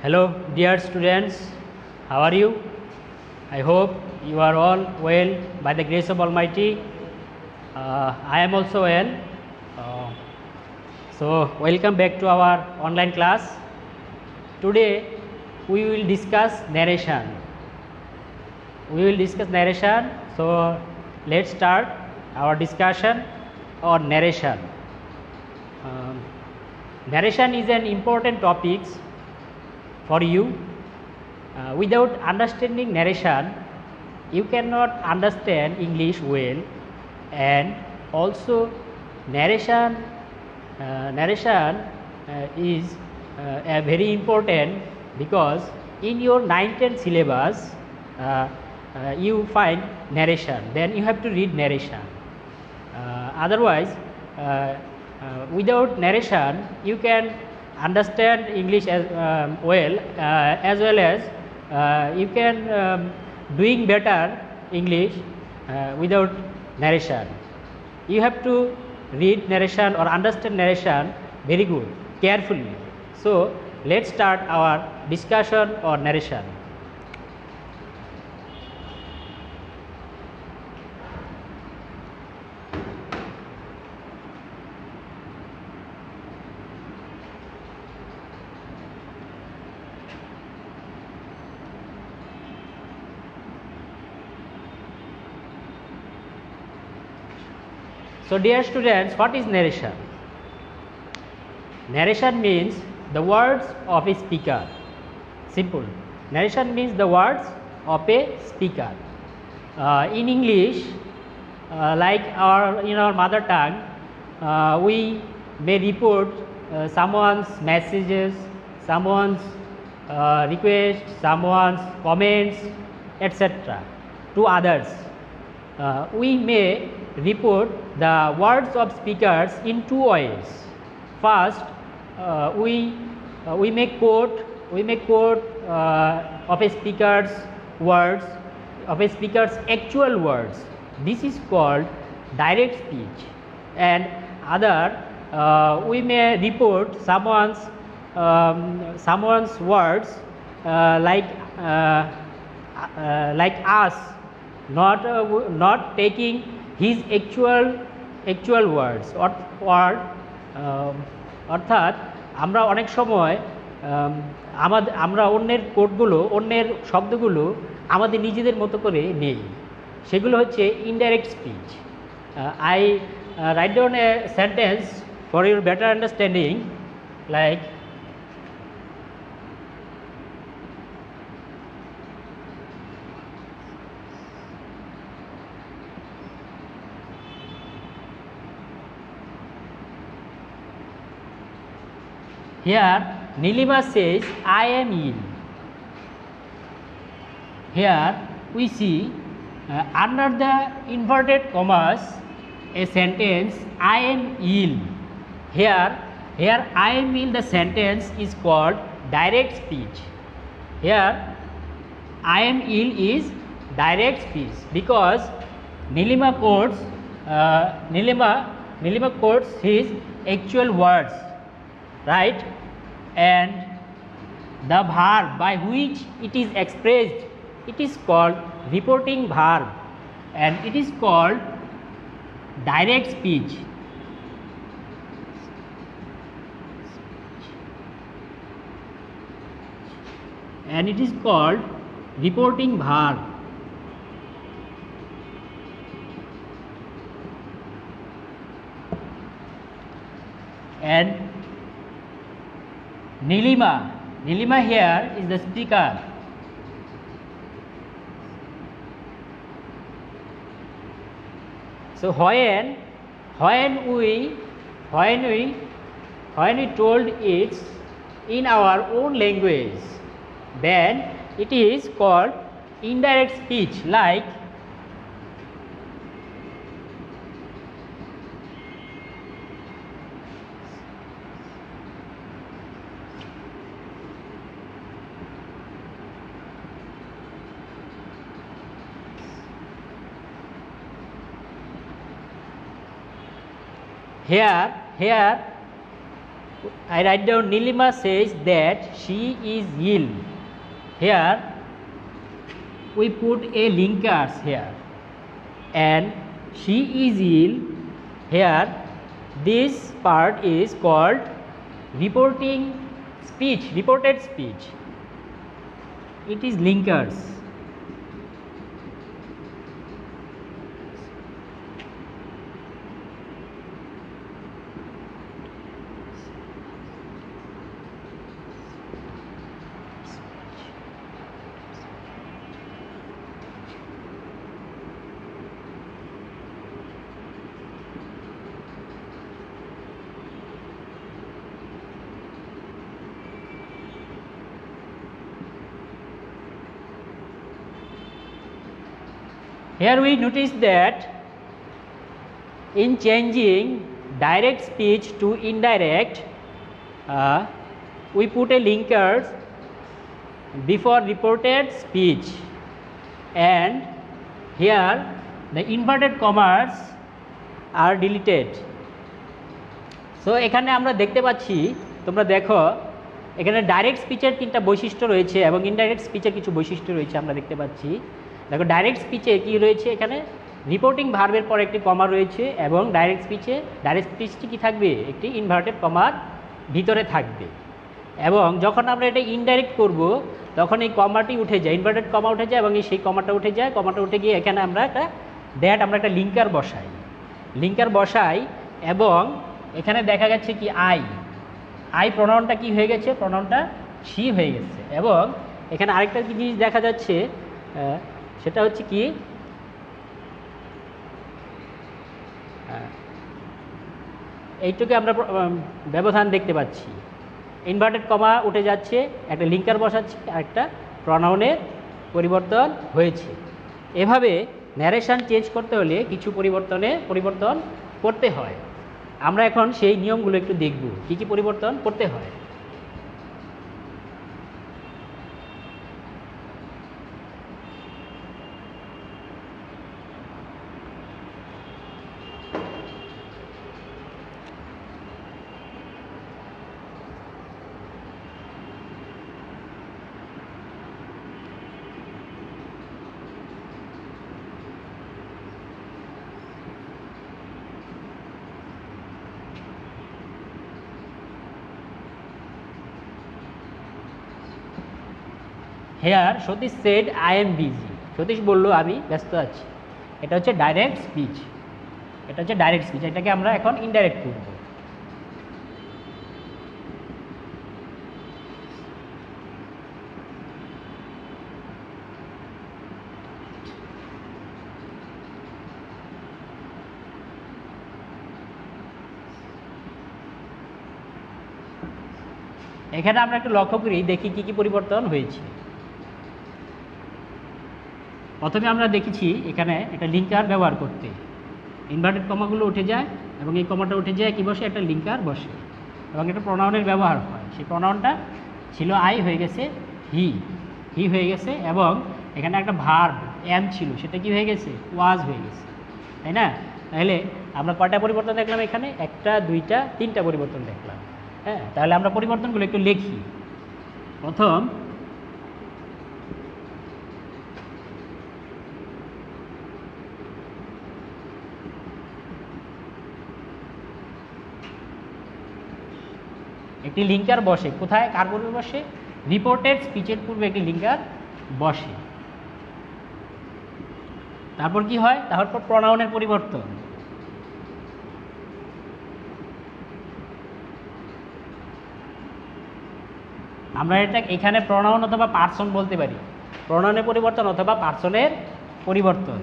Hello, dear students. How are you? I hope you are all well by the grace of Almighty. I am also well. Uh, welcome back to our online class. Today, we will discuss narration. So, let's start our discussion on narration. Narration is an important topic for you. Without understanding narration, you cannot understand English well, and also narration is very important because in your 9th syllabus you find narration, then you have to read narration. Otherwise, without narration you can understand English as well as you can doing better English without narration. You have to read narration or understand narration very good, carefully. So let's start our discussion on narration. So dear students, what is narration? Narration means the words of a speaker. Simple. Narration means the words of a speaker. In English, like in our mother tongue, we may report someone's messages, someone's request, someone's comments, etc. to others. We may report the words of speakers in two ways. First, we may quote of a speaker's words, of a speaker's actual words. This is called direct speech. And other, we may report someone's words like us, not taking his actual words. অর্থাৎ আমরা অনেক সময় আমরা অন্যের কোডগুলো, অন্যের শব্দগুলো আমাদের নিজেদের মতো করে নেই, সেগুলো হচ্ছে indirect speech. I write down a sentence for your better understanding, like here Nilima says, I am ill. Here we see under the inverted commas a sentence, I am ill. Here I am ill, the sentence is called direct speech. Here I am ill is direct speech because Nilima quotes his actual words, right? And the verb by which it is expressed, it is called reporting verb, and it is called direct speech. And it is called reporting verb. And Nilima here is the speaker. So when we told it in our own language, then it is called indirect speech. Like here I write down Nilima says that she is ill. Here we put a linkers here, and she is ill. Here this part is called reporting speech, reported speech. It is linkers. Here we notice that in changing direct speech to indirect, we put a linkers before reported speech, and here the inverted commas are deleted. So এখানে আমরা দেখতে পাচ্ছি, তোমরা দেখো এখানে direct স্পিচের তিনটা বৈশিষ্ট্য রয়েছে এবং ইনডাইরেক্ট স্পিচের কিছু বৈশিষ্ট্য রয়েছে আমরা দেখতে পাচ্ছি। দেখো ডাইরেক্ট স্পিচে কী রয়েছে, এখানে রিপোর্টিং ভার্বের পর একটি কমা রয়েছে এবং ডাইরেক্ট স্পিচটি কী থাকবে, একটি ইনভার্টেড কমার ভিতরে থাকবে। এবং যখন আমরা এটা ইনডাইরেক্ট করব তখন এই কমাটি উঠে যায়, ইনভার্টেড কমা উঠে যায় এবং সেই কমাটা উঠে যায়, কমাটা উঠে গিয়ে এখানে আমরা আমরা একটা লিঙ্কার বসাই এবং এখানে দেখা গেছে কি আই প্রোনাউনটা কি হয়ে গেছে, প্রোনাউনটা শি হয়ে গেছে। এবং এখানে আরেকটা কি জিনিস দেখা যাচ্ছে, সেটা হচ্ছে কি এইটুকু আমরা ব্যবধান দেখতে পাচ্ছি, ইনভার্টেড কমা উঠে যাচ্ছে, একটা লিঙ্কার বসাচ্ছি, আরেকটা প্রোনাউনের পরিবর্তন হয়েছে। এভাবে ন্যারেশন চেঞ্জ করতে হলে কিছু পরিবর্তন করতে হয়। আমরা এখন সেই নিয়মগুলো একটু দেখব, কী কী পরিবর্তন করতে হয়। Here Satish said I am busy, Satish বলল আমি ব্যস্ত আছি। এটা হচ্ছে ডাইরেক্ট স্পিচ, এটাকে আমরা এখন ইনডাইরেক্ট করব। এখানে আমরা একটু লক্ষ্য করি, দেখি কী কী পরিবর্তন হয়েছে। প্রথমে আমরা দেখেছি এখানে একটা লিঙ্কার ব্যবহার করতে, ইনভার্টেড কমাগুলো উঠে যায় এবং এই কমাটা উঠে যায় কি বসে, একটা লিঙ্কার বসে এবং একটা প্রোনাউনের ব্যবহার হয়। সেই প্রোনাউনটা ছিল আই হয়ে গেছে হি হয়ে গেছে এবং এখানে একটা ভার্ব এম ছিল, সেটা কি হয়ে গেছে, ওয়াজ হয়ে গেছে, তাই না? তাহলে আমরা কয়টা পরিবর্তন দেখলাম এখানে, একটা দুইটা তিনটা পরিবর্তন দেখলাম। হ্যাঁ, তাহলে আমরা পরিবর্তনগুলো একটু লিখি। প্রথম, একটি লিঙ্কার বসে কোথায়, কার পূর্বে বসে, রিপোর্টেড স্পিচের পূর্বে একটি লিঙ্কার বসে। তারপর কি হয়, তারপর প্রোনাউনের পরিবর্তন। আমরা এটা এখানে প্রোনাউন অথবা পার্সন বলতে পারি, প্রোনাউনের পরিবর্তন অথবা পার্সনের পরিবর্তন।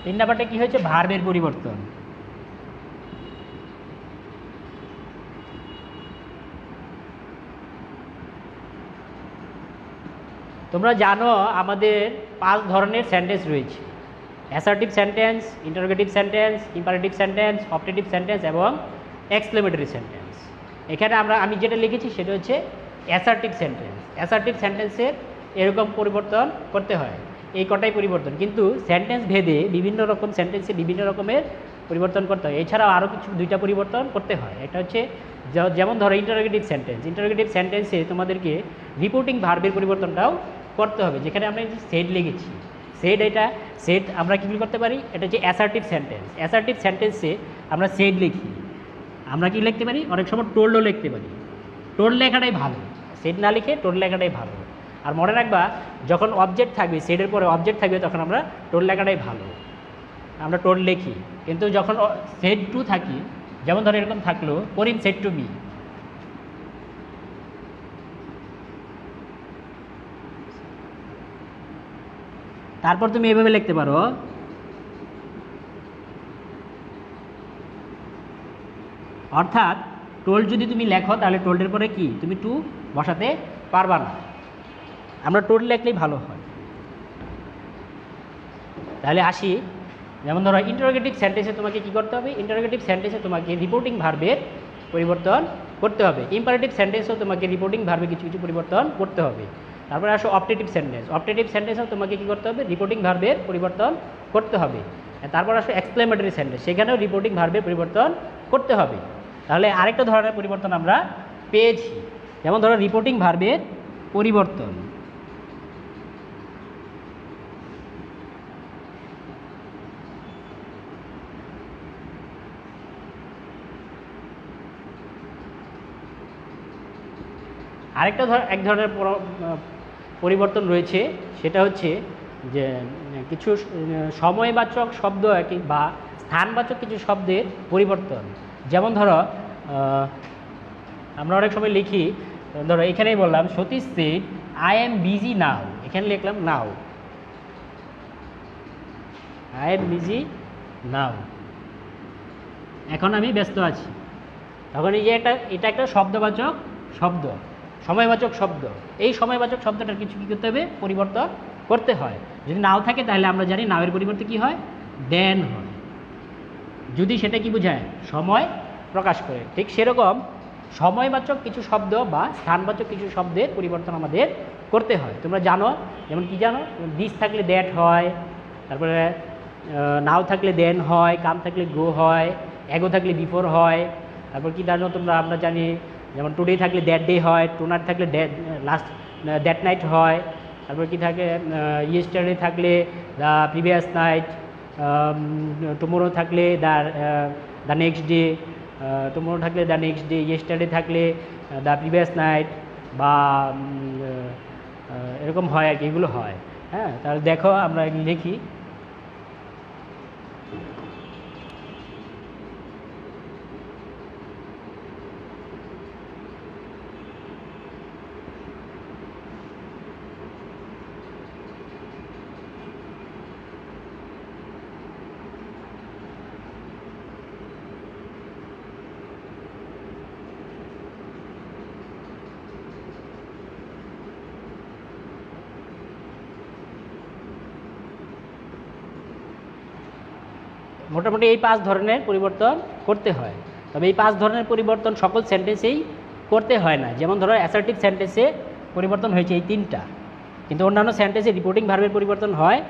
তিন নাম্বারটা কি হয়েছে, ভার্বের পরিবর্তন। তোমরা জানো আমাদের 5 ধরনের সেন্টেন্স রয়েছে। Assertive sentence, interrogative sentence, imperative sentence, optative sentence এবং এক্সক্লেমেটরি সেন্টেন্স। এখানে আমি যেটা লিখেছি সেটা হচ্ছে অ্যাসার্টিভ সেন্টেন্স। অ্যাসার্টিভ সেন্টেন্সের এরকম পরিবর্তন করতে হয়, এই কটাই পরিবর্তন, কিন্তু সেন্টেন্স ভেদে বিভিন্ন রকম সেন্টেন্সে বিভিন্ন রকমের পরিবর্তন করতে হয়। এছাড়াও আরও কিছু দুইটা পরিবর্তন করতে হয়। এটা হচ্ছে যেমন ধরো ইন্টারোগেটিভ সেন্টেন্স। ইন্টারোগেটিভ সেন্টেন্সে তোমাদেরকে রিপোর্টিং ভার্বের পরিবর্তনটাও করতে হবে। যেখানে আমরা সেড লিখেছি, সেড আমরা কী করতে পারি, এটা হচ্ছে অ্যাসার্টিভ সেন্টেন্স। অ্যাসার্টিভ সেন্টেন্সে আমরা সেড লিখি, আমরা কি লিখতে পারি, অনেক সময় টোল্ডও লিখতে পারি। টোল্ড লেখাটাই ভালো, সেড না লিখে টোল্ড লেখাটাই ভালো। আর মনে রাখবা, যখন অবজেক্ট থাকবে, সেডের পরে অবজেক্ট থাকবে, তখন আমরা টোল্ড লেখাটাই ভালো, আমরা টোল্ড লিখি। কিন্তু যখন সেড টু থাকি, যেমন ধরো এরকম থাকলো, করিম সেড টু মি, তারপর তুমি এভাবে লিখতে পারো, অর্থাৎ টোল্ড যদি তুমি লেখো তাহলে টোল্ডের পরে কি তুমি টু বসাতে পারবা না, আমরা টোল্ড লিখলেই ভালো হয়। তাহলে আসি, যেমন ধরো ইন্টারোগেটিভ সেন্টেন্সে তোমাকে কী করতে হবে, ইন্টারোগেটিভ সেন্টেন্সে তোমাকে রিপোর্টিং ভার্বের পরিবর্তন করতে হবে। ইম্পারেটিভ সেন্টেন্সেও তোমাকে রিপোর্টিং ভার্বে কিছু কিছু পরিবর্তন করতে হবে। তারপরে আসো অপটেটিভ সেন্টেন্স। অপটেটিভ সেন্টেন্সেও তোমাকে কী করতে হবে, রিপোর্টিং ভার্বের পরিবর্তন করতে হবে। তারপর আসো এক্সক্লেমেটরি সেন্টেন্স, সেখানেও রিপোর্টিং ভার্বের পরিবর্তন করতে হবে। তাহলে আরেকটা ধরনের পরিবর্তন আমরা পেয়েছি, যেমন ধরো রিপোর্টিং ভার্বের পরিবর্তন। আরেকটা এক ধরনের পরিবর্তন রয়েছে, সেটা হচ্ছে যে কিছু সময়বাচক শব্দ বা স্থানবাচক কিছু শব্দের পরিবর্তন। যেমন ধরো আমরা অনেক সময় লিখি, ধরো এখানেই বললাম Satish said I am busy now, এখানে লিখলাম নাও, আই এম বিজি নাও, এখন আমি ব্যস্ত আছি। তখন এই যে এটা একটা শব্দবাচক শব্দ, সময়বাচক শব্দ। এই সময়বাচক শব্দটার কিছু কী করতে হবে, পরিবর্তন করতে হয়। যদি নাও থাকে তাহলে আমরা জানি নাওয়ের পরিবর্তে কি হয়, দেন হয়, যদি সেটা কি বোঝায়, সময় প্রকাশ করে। ঠিক সেরকম সময়বাচক কিছু শব্দ বা স্থানবাচক কিছু শব্দের পরিবর্তন আমাদের করতে হয়। তোমরা জানো, যেমন কি জানো, দিস থাকলে দ্যাট হয়, তারপরে নাও থাকলে দেন হয়, কাম থাকলে গো হয়, এগো থাকলে বিফোর হয়। তারপর কি জানো তোমরা, আমরা জানি যেমন টুডে থাকলে দ্যাট ডে হয়, টুনাইট থাকলে দ্যাট নাইট হয়। তারপর কি থাকে, ইয়েস্টারডে থাকলে দ্য প্রিভিয়াস নাইট, টুমোরো থাকলে দ্য নেক্সট ডে, টুমোরো থাকলে দ্য নেক্সট ডে, ইয়েস্টারডে থাকলে দ্য প্রিভিয়াস নাইট, বা এরকম হয় আর কি, এগুলো হয়। হ্যাঁ, তাহলে দেখো আমরা লিখি, মোটামুটি এই 5 ধরনের পরিবর্তন করতে হয়। তবে এই 5 ধরনের পরিবর্তন সকল সেন্টেন্সেই করতে হয় না। যেমন ধরো অ্যাসার্টিভ সেন্টেন্সে পরিবর্তন হয়েছে এই 3টা, কিন্তু অন্যান্য সেন্টেন্সে রিপোর্টিং ভার্বের পরিবর্তন হয়।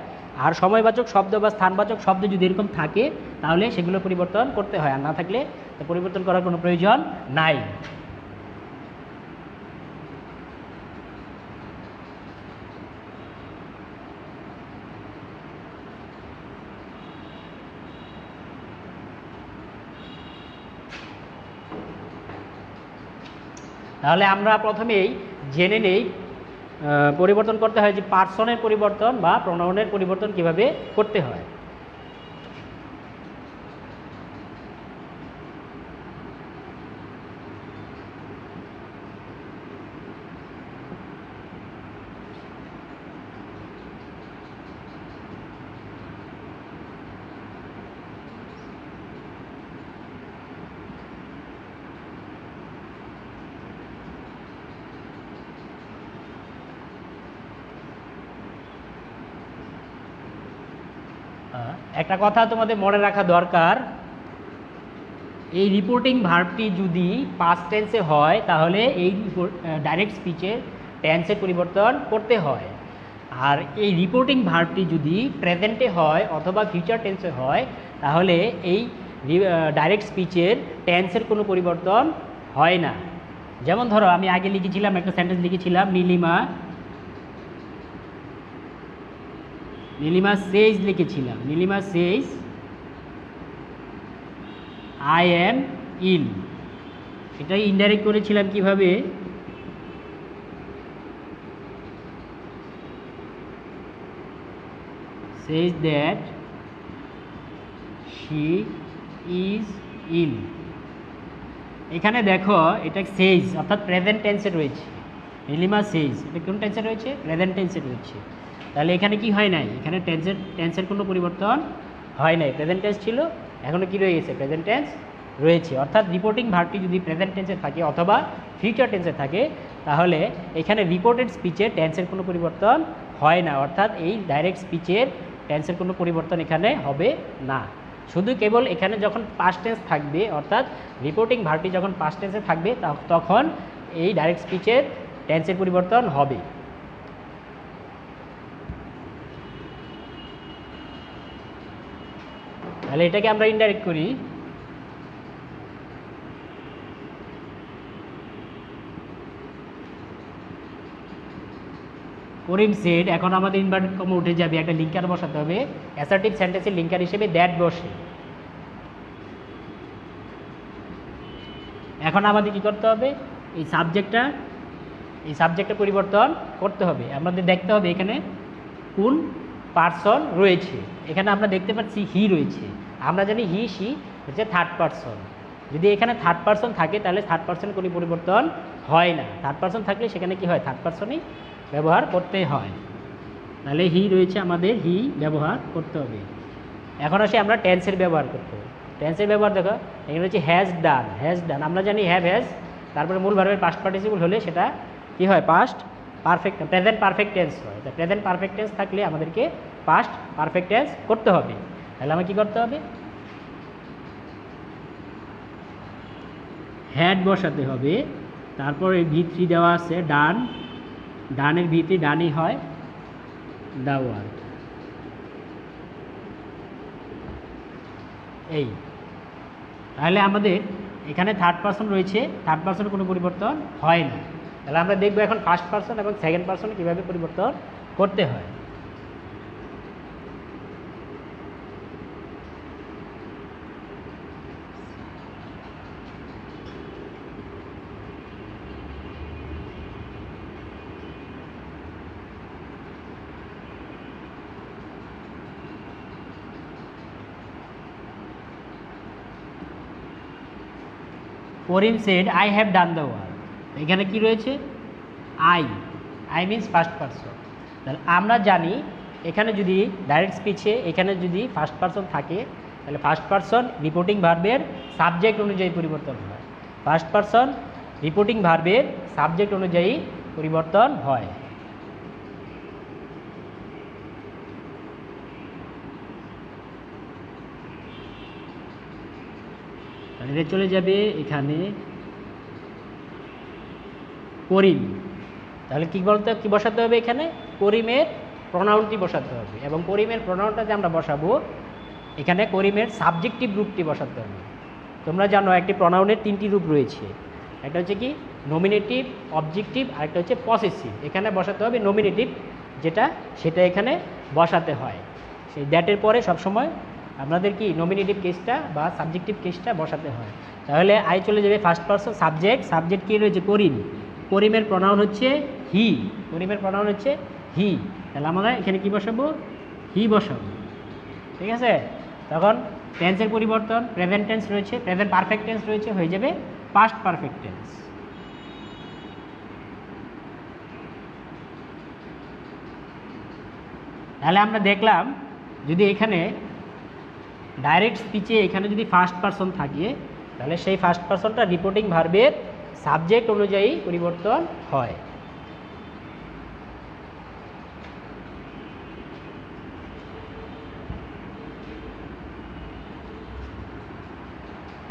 আর সময়বাচক শব্দ বা স্থানবাচক শব্দ যদি এরকম থাকে তাহলে সেগুলো পরিবর্তন করতে হয়, আর না থাকলে পরিবর্তন করার কোনো প্রয়োজন নাই। তাহলে আমরা প্রথমেই জেনে নেই পরিবর্তন করতে হয় যে পার্সনের পরিবর্তন বা প্রোনাউনের পরিবর্তন কিভাবে করতে হয়। একটা কথা তোমাদের মনে রাখা দরকার, এই রিপোর্টিং ভার্বটি যদি পাস্ট টেন্সে হয় তাহলে এই ডাইরেক্ট স্পিচের টেন্সের পরিবর্তন করতে হয়, আর এই রিপোর্টিং ভার্বটি যদি প্রেজেন্টে হয় অথবা ফিউচার টেন্সে হয় তাহলে এই ডাইরেক্ট স্পিচের টেন্সের কোনো পরিবর্তন হয় না। যেমন ধরো আমি আগে লিখেছিলাম, একটা সেন্টেন্স লিখেছিলাম, নীলিমা সেজ লিখেছিলাম, নীলিমা সেজ আই অ্যাম ইল। এটা ইনডাইরেক্ট করেছিলাম কিভাবে, says that she is ill। এখানে দেখো এটা সেজ অর্থাৎ প্রেজেন্ট টেন্সে রয়েছে, নীলিমা সেজ, এটা কোন টেন্সে রয়েছে? প্রেজেন্ট টেন্সে রয়েছে। তাহলে এখানে কি হয় নাই? এখানে টেন্সের কোনো পরিবর্তন হয় নাই, প্রেজেন্ট টেন্স ছিল, এখনও কি রয়ে গেছে? প্রেজেন্ট টেন্স রয়েছে। অর্থাৎ রিপোর্টিং ভার্বটি যদি প্রেজেন্ট টেন্সে থাকে অথবা ফিউচার টেন্সে থাকে তাহলে এখানে রিপোর্টেড স্পিচের টেন্সের কোনো পরিবর্তন হয় না, অর্থাৎ এই ডাইরেক্ট স্পিচের টেন্সের কোনো পরিবর্তন এখানে হবে না। শুধু কেবল এখানে যখন পাস্ট টেন্স থাকবে, অর্থাৎ রিপোর্টিং ভার্বটি যখন পাস্ট টেন্সে থাকবে তখন এই ডাইরেক্ট স্পিচের টেন্সের পরিবর্তন হবে। তাহলে এটাকে আমরা ইনডাইরেক্ট করি, করিম সেড। এখন আমাদের ইনভার্টেড কমা উঠে যাবে, একটা লিঙ্কার বসাতে হবে, অ্যাসার্টিভ সেন্টেন্সের লিঙ্কার হিসেবে দ্যাট বসে। এখন আমাদের কি করতে হবে? এই সাবজেক্টটা পরিবর্তন করতে হবে। আমাদের দেখতে হবে এখানে কোন পার্সন রয়েছে। এখানে আমরা দেখতে পাচ্ছি হি রয়েছে, আমরা জানি হি সি হচ্ছে থার্ড পার্সন। যদি এখানে থার্ড পার্সন থাকে তাহলে থার্ড পার্সন কোনো পরিবর্তন হয় না, থার্ড পার্সন থাকলে সেখানে কি হয়? থার্ড পার্সনই ব্যবহার করতে হয়। তাহলে হি রয়েছে, আমাদের হি ব্যবহার করতে হবে। এখন আসি আমরা টেন্সের ব্যবহার করতে হবে। টেন্সের ব্যবহার দেখো, এখানে হচ্ছে হ্যাজ ডান। আমরা জানি হ্যাজ, তারপরে মূল ভার্বের পাস্ট পার্টিসিপল হলে সেটা কি হয়? প্রেজেন্ট পারফেক্ট টেন্স হয়। তা প্রেজেন্ট পারফেক্ট টেন্স থাকলে আমাদেরকে পাস্ট পারফেক্ট টেন্স করতে হবে। তাহলে আমার কী করতে হবে? হ্যাড বসাতে হবে, তারপরে V3 দেওয়া আছে ডানের V3 ডানই হয় দ্য ওয়ার্ড। এই তাহলে আমাদের এখানে থার্ড পার্সন রয়েছে, থার্ড পার্সন কোনো পরিবর্তন হয় না। তাহলে আমরা দেখব এখন ফার্স্ট পার্সন এবং সেকেন্ড পার্সন কীভাবে পরিবর্তন করতে হয়। Karim said I have done the work. এখানে কি রয়েছে? I means first person. তাহলে আমরা জানি এখানে যদি ডাইরেক্ট স্পিচে এখানে যদি ফার্স্ট পার্সন থাকে তাহলে ফার্স্ট পার্সন রিপোর্টিং ভার্বের সাবজেক্ট অনুযায়ী পরিবর্তন হয়। ফার্স্ট পার্সন রিপোর্টিং ভার্বের সাবজেক্ট অনুযায়ী পরিবর্তন হয়। তাহলে চলে যাবে এখানে করিম। তাহলে কি বসাতে হবে? এখানে করিমের প্রনাউনটি বসাতে হবে, এবং করিমের প্রনাউনটা যে আমরা বসাবো এখানে করিমের সাবজেক্টিভ রূপটি বসাতে হবে। তোমরা জানো একটি প্রনাউনের তিনটি রূপ রয়েছে, একটা হচ্ছে কি নমিনেটিভ, অবজেক্টিভ, আর একটা হচ্ছে পসেসিভ। এখানে বসাতে হবে নমিনেটিভ যেটা, সেটা এখানে বসাতে হয়। সেই দ্যাটের পরে সবসময় আপনাদের কি নমিনেটিভ কেসটা বা সাবজেক্টিভ কেসটা বসাতে হয়। তাহলে আই চলে যাবে ফার্স্ট পার্সন, সাবজেক্ট কী রয়েছে? করিমের প্রনাউন হচ্ছে হি, তাহলে আমরা এখানে কি বসাবো? হি বসাবো, ঠিক আছে? তখন টেন্সের পরিবর্তন, প্রেজেন্ট টেন্স রয়েছে, প্রেজেন্ট পারফেক্ট টেন্স রয়েছে, হয়ে যাবে পাস্ট পারফেক্ট টেন্স। তাহলে আমরা দেখলাম যদি এখানে ডাইরেক্ট স্পিচে এখানে যদি ফার্স্ট পার্সন থাকে তাহলে সেই ফার্স্ট পার্সনটা রিপোর্টিং ভার্বের সাবজেক্ট অনুযায়ী পরিবর্তন হয়।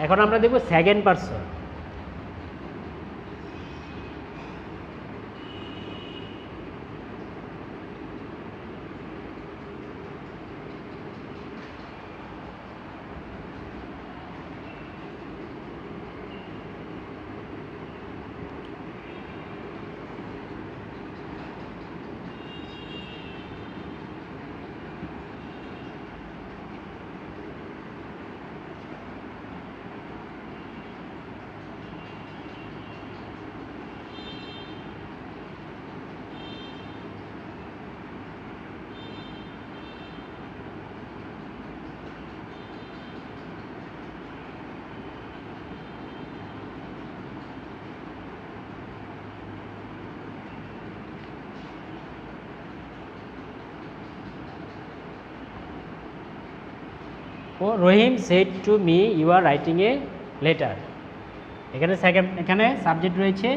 এখন আমরা দেখব সেকেন্ড পারসন। ও Rahim said to me you are writing a letter. এখানে সাবজেক্ট রয়েছে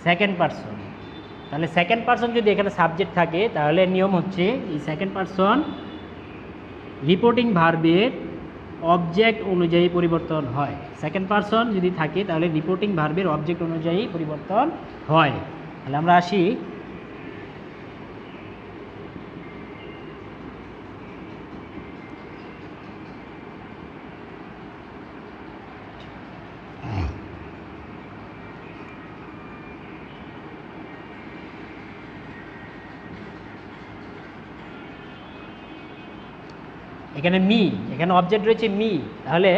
সেকেন্ড পারসন। তাহলে সেকেন্ড পারসন যদি এখানে সাবজেক্ট থাকে তাহলে নিয়ম হচ্ছে এই সেকেন্ড পারসন রিপোর্টিং ভার্বের অবজেক্ট অনুযায়ী পরিবর্তন হয়। সেকেন্ড পারসন যদি থাকে তাহলে রিপোর্টিং ভার্বের অবজেক্ট অনুযায়ী পরিবর্তন হয়। তাহলে আমরা আসি এখানে মি, এখানে অবজেক্ট রয়েছে মি, তাহলে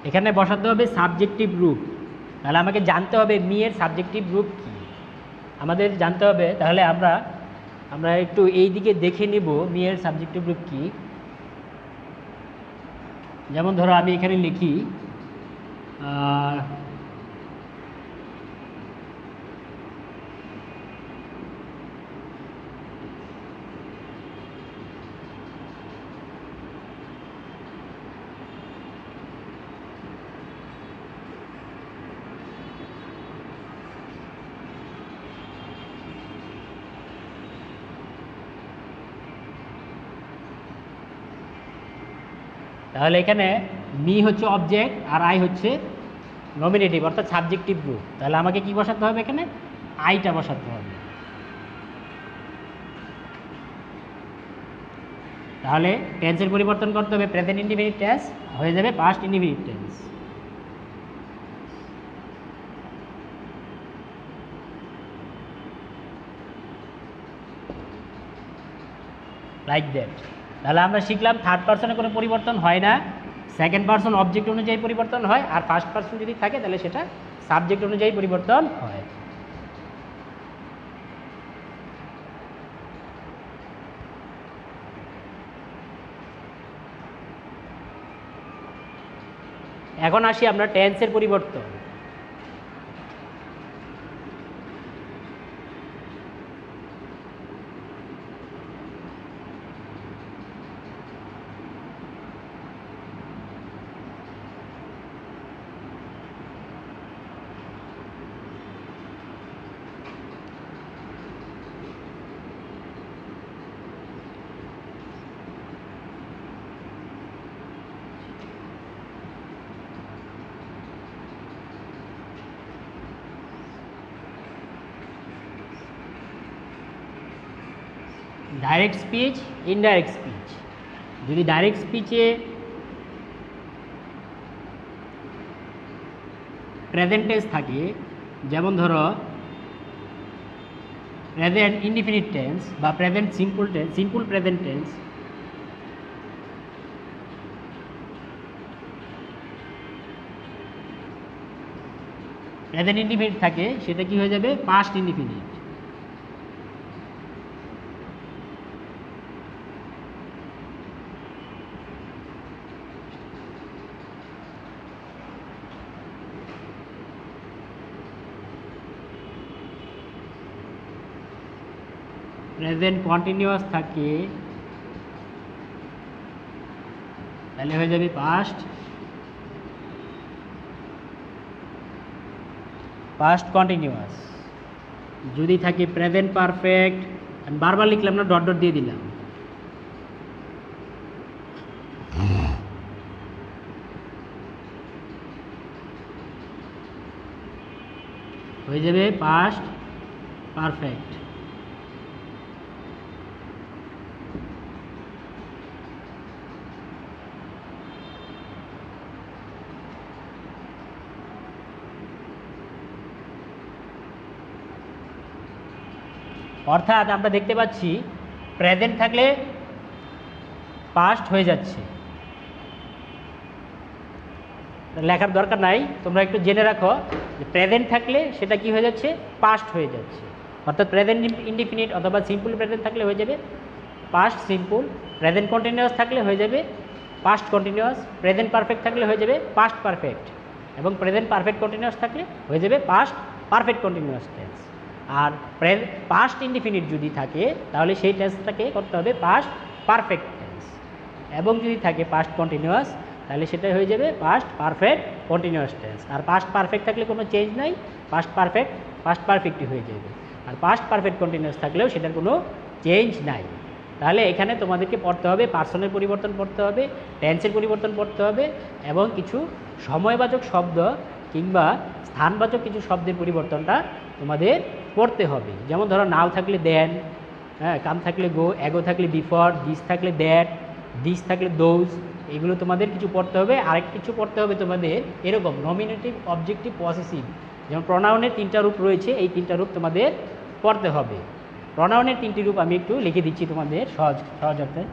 এখানে বসাতে হবে সাবজেক্টিভ রূপ। তাহলে আমাকে জানতে হবে মি এর সাবজেক্টিভ রূপ কী আমাদের জানতে হবে। তাহলে আমরা একটু এই দিকে দেখে নিব মি এর সাবজেক্টিভ রূপ কী। যেমন ধরো আমি এখানে লিখি তাহলে এখানে মি হচ্ছে অবজেক্ট আর আই হচ্ছে নমিনেটিভ অর্থাৎ সাবজেক্টিভ রূপ। তাহলে আমাকে কি বসাতে হবে, এখানে আইটা বসাতে হবে। তাহলে টেন্সের পরিবর্তন করতে হবে, প্রেজেন্ট ইনডিফিনিট টেন্স হয়ে যাবে past indefinite tense. Like that. তাহলে আমরা শিখলাম থার্ড পারসনে কোনো পরিবর্তন হয় না, সেকেন্ড পারসন অবজেক্ট অনুযায়ী পরিবর্তন হয়, আর ফার্স্ট পারসন যদি থাকে তাহলে সেটা সাবজেক্ট অনুযায়ী পরিবর্তন হয়। এখন আসি আমরা টেন্সের পরিবর্তন। Direct speech, indirect speech. যদি ডাইরেক্ট স্পিচে প্রেজেন্ট টেন্স থাকে, যেমন ধরো প্রেজেন্ট ইনডিফিনিট টেন্স বা present simple tense, simple present tense, present indefinite থাকে, সেটা কি হয়ে যাবে পাস্ট ইনডিফিনিট। প্রেজেন্ট কন্টিনিউয়াস থাকে তাহলে হয়ে যাবে পাস্ট কন্টিনিউয়াস। যদি থাকে প্রেজেন্ট পারফেক্ট, আমি বারবার লিখলাম না, ডট ডট দিয়ে দিলাম। হয়ে যাবে পাস্ট পারফেক্ট। অর্থাৎ আমরা দেখতে পাচ্ছি প্রেজেন্ট থাকলে পাস্ট হয়ে যাচ্ছে, লেখার দরকার নাই, তোমরা একটু জেনে রাখো যে প্রেজেন্ট থাকলে সেটা কি হয়ে যাচ্ছে, পাস্ট হয়ে যাচ্ছে। অর্থাৎ প্রেজেন্ট ইনডিফিনিট অথবা সিম্পল প্রেজেন্ট থাকলে হয়ে যাবে পাস্ট সিম্পল, প্রেজেন্ট কন্টিনিউয়াস থাকলে হয়ে যাবে পাস্ট কন্টিনিউয়াস, প্রেজেন্ট পারফেক্ট থাকলে হয়ে যাবে পাস্ট পারফেক্ট, এবং প্রেজেন্ট পারফেক্ট কন্টিনিউয়াস থাকলে হয়ে যাবে পাস্ট পারফেক্ট কন্টিনিউয়াস টেন্স। আর পাস্ট ইনডিফিনিট যদি থাকে তাহলে সেই টেন্সটাকে করতে হবে পাস্ট পারফেক্ট টেন্স, এবং যদি থাকে পাস্ট কন্টিনিউয়াস তাহলে সেটা হয়ে যাবে পাস্ট পারফেক্ট কন্টিনিউয়াস টেন্স। আর পাস্ট পারফেক্ট থাকলে কোনো চেঞ্জ নাই, পাস্ট পারফেক্টই হয়ে যাবে। আর পাস্ট পারফেক্ট কন্টিনিউয়াস থাকলেও সেটার কোনো চেঞ্জ নাই। তাহলে এখানে তোমাদেরকে পড়তে হবে পার্সনের পরিবর্তন পড়তে হবে, টেন্সের পরিবর্তন পড়তে হবে, এবং কিছু সময়বাচক শব্দ কিংবা স্থানবাচক কিছু শব্দের পরিবর্তনটা তোমাদের পড়তে হবে। যেমন ধরো নাও থাকলে দেন, হ্যাঁ, কাম থাকলে গো, এগো থাকলে বিফর, দিস থাকলে দ্যাট, দিস থাকলে দোজ, এগুলো তোমাদের কিছু পড়তে হবে। আরেক কিছু পড়তে হবে তোমাদের এরকম নমিনেটিভ, অবজেক্টিভ, পসেসিভ, যেমন প্রনাউনের 3টা রূপ রয়েছে, এই 3টা রূপ তোমাদের পড়তে হবে। প্রনাউনের 3টি রূপ আমি একটু লিখে দিচ্ছি তোমাদের সহজার্থে।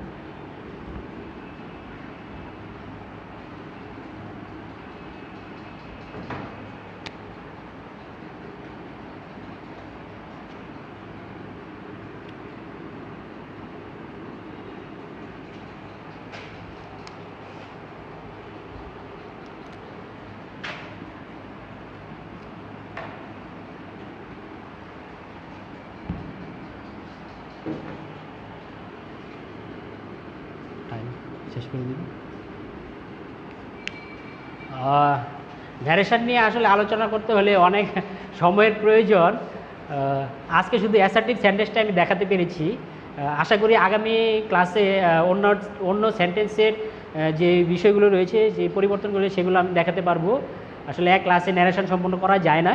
শেষ করে দিব। ভ্যারিয়েশন নিয়ে আসলে আলোচনা করতে হলে অনেক সময়ের প্রয়োজন। আজকে শুধু অ্যাসার্টিভ সেন্টেন্সটা আমি দেখাতে পেরেছি। আশা করি আগামী ক্লাসে অন্য সেন্টেন্সের যে বিষয়গুলো রয়েছে, যে পরিবর্তনগুলো, সেগুলো আমি দেখাতে পারবো। আসলে এক ক্লাসে ন্যারেশন সম্পন্ন করা যায় না।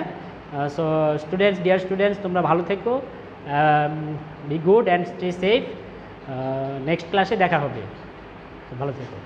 সো স্টুডেন্টস, ডিয়ার স্টুডেন্টস, তোমরা ভালো থেকো, be good and stay safe. Next ক্লাসে দেখা হবে, ভালো থেকো।